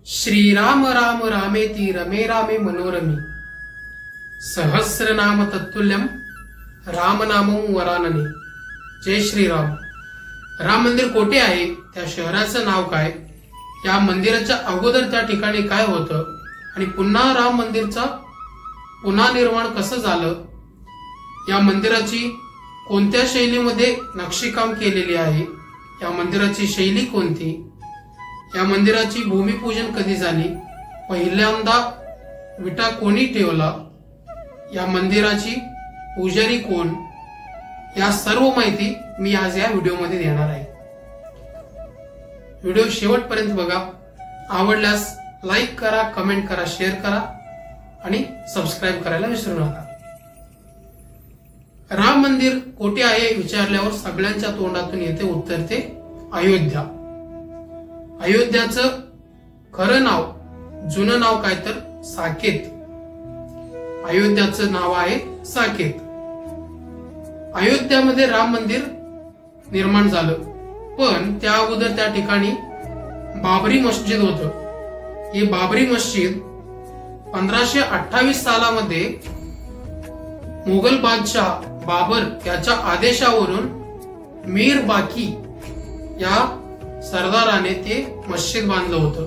श्रीराम राम रामेति रमे रामे मनोरमी सहस्रनाम तत्तुल्यम रामनामं वरानने। जय श्रीराम। राम मंदिर कोठे आहे, त्या शहराचं नाव काय, या मंदिराच्या अगोदर त्या ठिकाणी काय होतं आणि पुन्हा राम मंदिरचा पुन्हा निर्माण कसं झालं, या मंदिराची कोणत्या शैलीमध्ये नक्षीकाम केलेली आहे, या मंदिराची शैली कोणती, या मंदिराची भूमिपूजन कधी झाली, पहिल्यांदा विटा कोणी ठेवला, या मंदिराची पुजारी कोण, या सर्व माहिती मी आज या व्हिडिओमध्ये देणार आहे। व्हिडिओ शेवटपर्यंत बघा। आवडल्यास लाईक करा, कमेंट करा, शेअर करा आणि सबस्क्राईब करायला विसरू नका। राम मंदिर कोठे आहे विचारल्यावर सगळ्यांच्या तोंडातून येते उत्तर ते अयोध्या। अयोध्याचं खरं नाव, जुनं नाव काय तर साकेत। अयोध्याचं नाव आहे साकेत। अयोध्यामध्ये राम मंदिर निर्माण झालं, पण त्या अगोदर त्या ठिकाणी बाबरी मस्जिद होतं। हे बाबरी मस्जिद 1528 सालामध्ये मुघल बादशाह बाबर याच्या आदेशावरून मीर बाकी या सरदाराने ते मस्जिद बांधलं होतं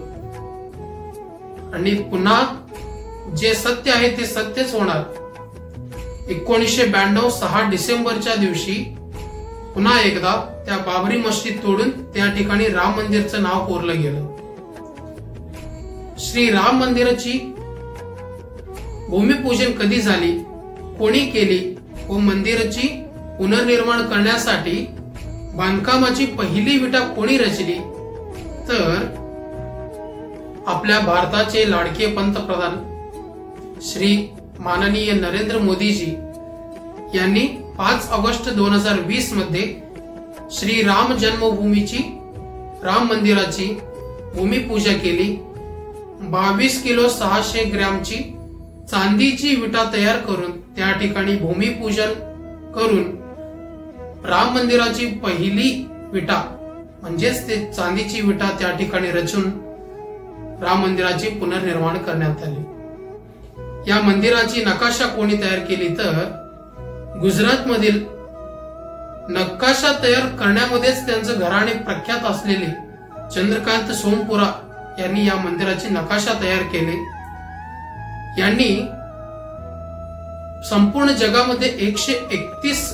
आणि पुन्हा जे सत्य आहे ते सत्यच होणार। 1992 6 डिसेंबरच्या दिवशी पुन्हा एकदा त्या बाबरी मस्जिद तोडून त्या ठिकाणी राम मंदिरचं नाव कोरलं गेलं। श्री राम मंदिराची भूमिपूजन कधी झाली, कोणी केली व मंदिराची पुनर्निर्माण करण्यासाठी बांधकामाची पहिली विटा कोणी रचली, तर आपल्या भारताचे लाडके पंतप्रधान श्री माननीय नरेंद्र मोदीजी यांनी 5 ऑगस्ट 2020 मध्ये श्री राम जन्मभूमीची राम मंदिराची भूमिपूजा केली। 22 किलो 600 ग्रॅमची चांदीची विटा तयार करून त्या ठिकाणी भूमिपूजन करून राम मंदिराची पहिली विटा म्हणजेच ते चांदीची विटा त्या ठिकाणी रचून राम मंदिराची पुनर्निर्माण करण्यात आली। या मंदिराची नकाशा कोणी तयार केली, तर गुजरात मधील नकाशा तयार करण्यामध्येच त्यांचं घराणे प्रख्यात असलेले चंद्रकांत सोमपुरा यांनी या मंदिराची नकाशा तयार केले। यांनी संपूर्ण जगामध्ये 131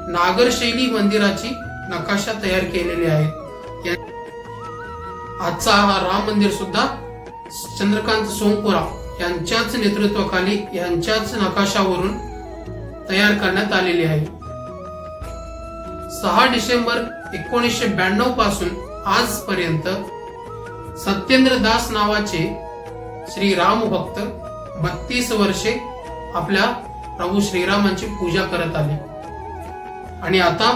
नागरशैली मंदिराची नकाशा तयार केलेली आहे। आजचा हा राम मंदिर सुद्धा चंद्रकांत सोमपुरा यांच्याच नेतृत्वाखाली यांच्याच नकाशावरून तयार करण्यात आलेली आहे। 6 डिसेंबर 1992 पासून आजपर्यंत सत्येंद्र दास नावाचे श्री राम भक्त 32 वर्षे आपल्या प्रभू श्रीरामांची पूजा करत आले आणि आता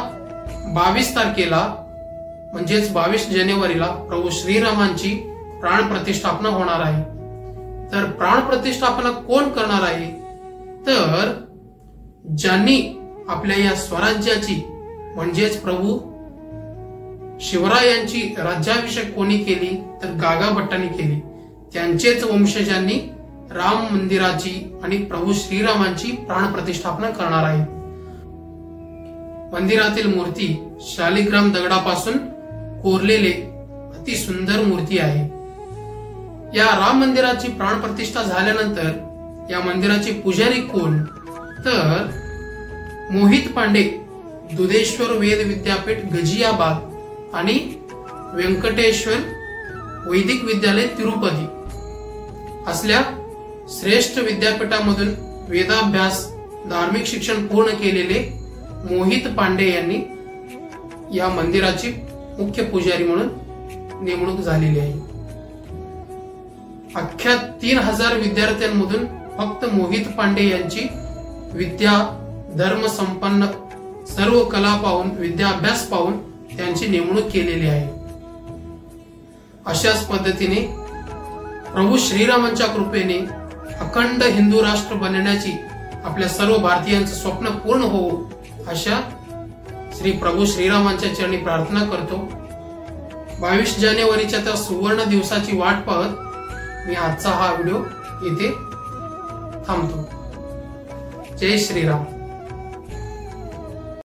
22 तारखेला म्हणजेच 22 जानेवारीला प्रभू श्रीरामांची प्राण प्रतिष्ठापना होणार आहे। तर प्राण प्रतिष्ठापना कोण करणार आहे, तर ज्यांनी आपल्या या स्वराज्याची म्हणजेच प्रभू शिवरायांची राज्याभिषेक कोणी केली, तर गागा भट्टांनी केली। त्यांचेच वंशजांनी राम मंदिराची आणि प्रभू श्रीरामांची प्राण प्रतिष्ठापना करणार आहे। मंदिरातील मूर्ती शालिग्राम दगडापासून कोरलेले अति सुंदर मूर्ती आहे। या राम मंदिराची प्राण प्रतिष्ठा झाल्यानंतर या मंदिराचे पुजारी कोण, तर मोहित पांडे, दुधेश्वर वेद विद्यापीठ गजियाबाद आणि व्यंकटेश्वर वैदिक विद्यालय तिरुपती असल्या श्रेष्ठ विद्यापीठामधून वेदाभ्यास धार्मिक शिक्षण पूर्ण केलेले मोहित पांडे यांनी या मंदिराची मुख्य पुजारी म्हणून नेमणूक झालेली आहे। अख्ख्या 3000 विद्यार्थ्यांमधून फक्त मोहित पांडे यांची विद्या, धर्म संपन्न, सर्व कला पाहून, विद्याभ्यास पाहून त्यांची नेमणूक केलेली आहे। अशाच पद्धतीने प्रभू श्रीरामांच्या कृपेने अखंड हिंदू राष्ट्र बनण्याची आपल्या सर्व भारतीयांचं स्वप्न पूर्ण होवो अशा श्री प्रभू श्रीरामांच्या चरणी प्रार्थना करतो। 22 जानेवारीच्या त्या सुवर्ण दिवसाची वाट पाहत मी आजचा हा व्हिडिओ इथे थांबतो. जय श्रीराम.